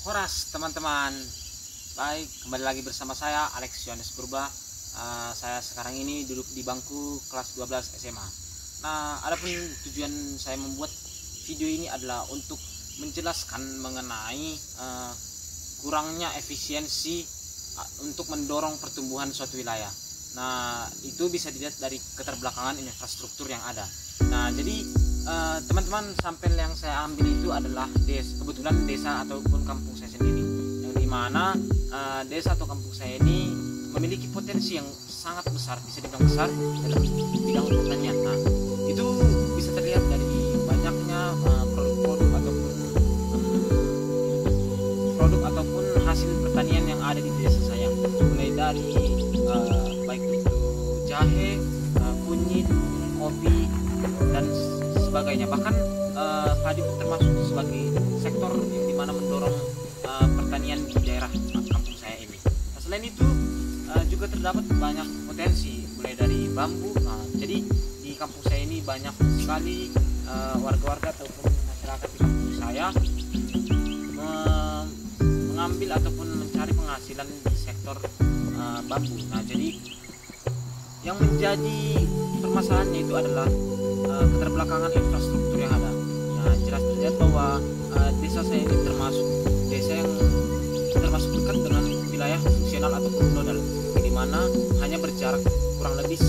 Horas teman-teman, baik kembali lagi bersama saya Alex Yohanes Purba. Saya sekarang ini duduk di bangku kelas 12 SMA. Nah, adapun tujuan saya membuat video ini adalah untuk menjelaskan mengenai kurangnya efisiensi untuk mendorong pertumbuhan suatu wilayah. Nah, itu bisa dilihat dari keterbelakangan infrastruktur yang ada. Nah, jadi teman-teman, sampel yang saya ambil itu adalah kebetulan desa ataupun kampung saya sendiri, yang dimana desa atau kampung saya ini memiliki potensi yang sangat besar, bisa dibilang besar dalam bidang pertanian. Nah, itu bisa terlihat dari banyaknya produk ataupun hasil pertanian yang ada di desa saya, mulai dari baik itu jahe, kunyit, kopi, dan sebagainya. Bahkan padi pun termasuk sebagai sektor yang dimana mendorong pertanian di daerah kampung saya ini. Nah, selain itu juga terdapat banyak potensi, mulai dari bambu. Nah, jadi di kampung saya ini banyak sekali warga-warga ataupun masyarakat di kampung saya mengambil ataupun mencari penghasilan di sektor bambu. Nah, jadi yang menjadi permasalahannya itu adalah keterbelakangan infrastruktur yang ada. Nah, jelas terlihat bahwa desa saya ini termasuk desa yang termasuk dekat dengan wilayah fungsional ataupun nodal, di mana hanya berjarak kurang lebih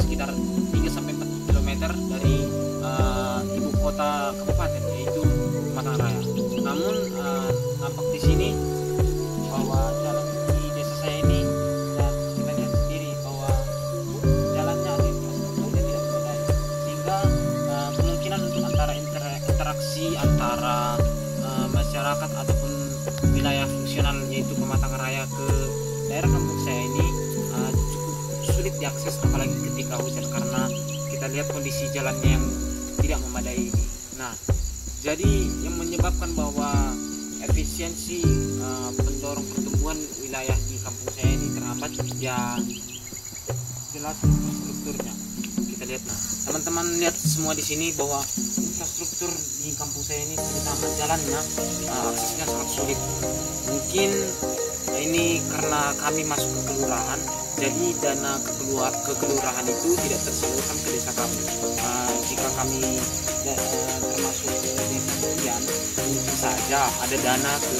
sekitar 3-4 km dari ibu kota kabupaten, yaitu Pematang Raya. Namun nampak di sini bahwa jalan di desa saya ini, dan kita lihat sendiri bahwa jalannya atau infrastrukturnya tidak memadai, sehingga kemungkinan untuk interaksi antara masyarakat ataupun wilayah fungsional yaitu Pematang Raya ke daerah kampung saya ini cukup sulit diakses, apalagi ketika hujan, karena kita lihat kondisi jalannya yang tidak memadai ini. Nah, jadi yang menyebabkan bahwa efisiensi pendorong pertumbuhan wilayah di kampung saya ini terhambat, ya jelas infrastrukturnya. Kita lihat, nah teman-teman lihat semua di sini bahwa infrastruktur di kampung saya ini, terutama jalannya, aksesnya sangat sulit. Mungkin ini karena kami masuk ke kelurahan, jadi dana kekelurahan itu tidak tersalurkan ke desa kami. Jika kami termasuk ke desa sekian, mungkin saja ada dana ke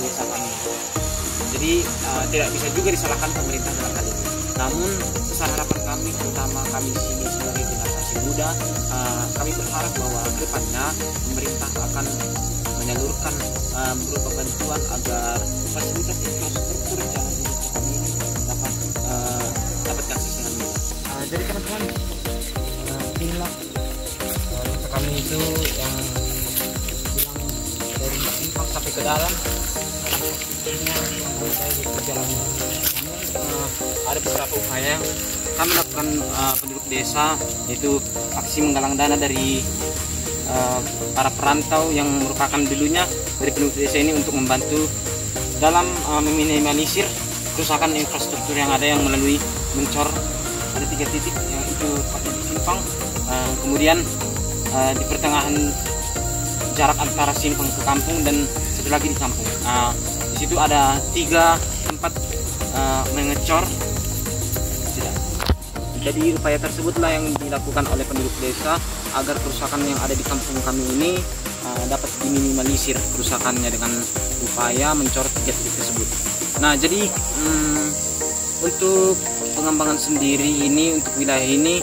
desa kami. Jadi tidak bisa juga disalahkan pemerintah dalam hal ini. Namun besar harapan kami, terutama kami di sini sebagai generasi muda, kami berharap bahwa kedepannya pemerintah akan menyalurkan berupa bantuan agar fasilitas infrastruktur jalan di desa kami ini dapat diakses dengan mudah. Jadi teman-teman, inilah desa kami itu yang bilang dari simpang sampai ke dalam infrastrukturnya yang memadai di jalannya. Ada beberapa upaya yang kami lakukan penduduk desa, yaitu aksi menggalang dana dari para perantau yang merupakan dulunya dari penduduk desa ini untuk membantu dalam meminimalisir kerusakan infrastruktur yang ada, yang melalui mencor. Ada 3 titik yang itu pakai di simpang, kemudian di pertengahan jarak antara simpang ke kampung, dan satu lagi di kampung. Di situ ada 3 tempat mengecor. Jadi upaya tersebutlah yang dilakukan oleh penduduk desa agar kerusakan yang ada di kampung kami ini dapat diminimalisir kerusakannya dengan upaya mencor 3 titik tersebut. Nah, jadi untuk pengembangan sendiri ini, untuk wilayah ini,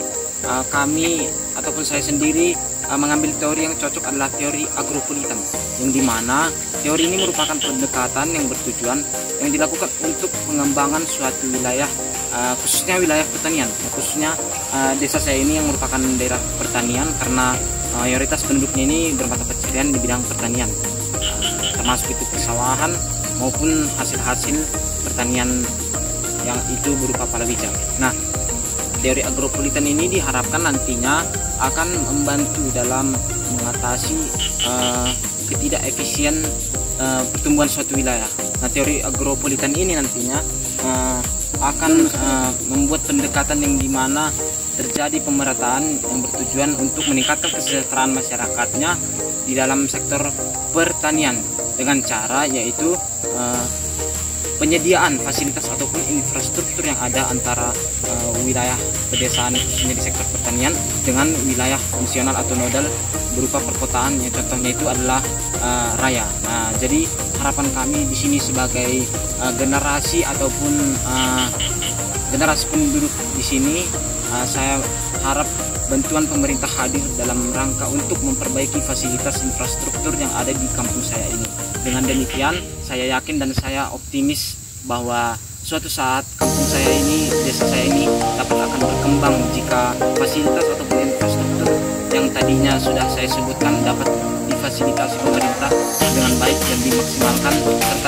kami ataupun saya sendiri mengambil teori yang cocok adalah teori agropolitan, yang dimana teori ini merupakan pendekatan yang bertujuan yang dilakukan untuk pengembangan suatu wilayah, khususnya wilayah pertanian, khususnya desa saya ini yang merupakan daerah pertanian, karena mayoritas penduduknya ini bermata pencarian di bidang pertanian, termasuk itu persawahan maupun hasil-hasil pertanian yang itu berupa palawija. Nah, teori agropolitan ini diharapkan nantinya akan membantu dalam mengatasi ketidakefisien pertumbuhan suatu wilayah. Nah, teori agropolitan ini nantinya akan membuat pendekatan yang dimana terjadi pemerataan yang bertujuan untuk meningkatkan kesejahteraan masyarakatnya di dalam sektor pertanian. dengan cara yaitu penyediaan fasilitas ataupun infrastruktur yang ada antara wilayah pedesaan khususnya di sektor pertanian dengan wilayah fungsional atau nodal berupa perkotaan, yang contohnya itu adalah raya. Nah, jadi harapan kami di sini sebagai generasi ataupun generasi penduduk di sini, saya harap bantuan pemerintah hadir dalam rangka untuk memperbaiki fasilitas infrastruktur yang ada di kampung saya ini. Dengan demikian, saya yakin dan saya optimis bahwa suatu saat kampung saya ini, desa saya ini dapat akan berkembang jika fasilitas ataupun infrastruktur yang tadinya sudah saya sebutkan dapat difasilitasi pemerintah dengan baik dan dimaksimalkan, serta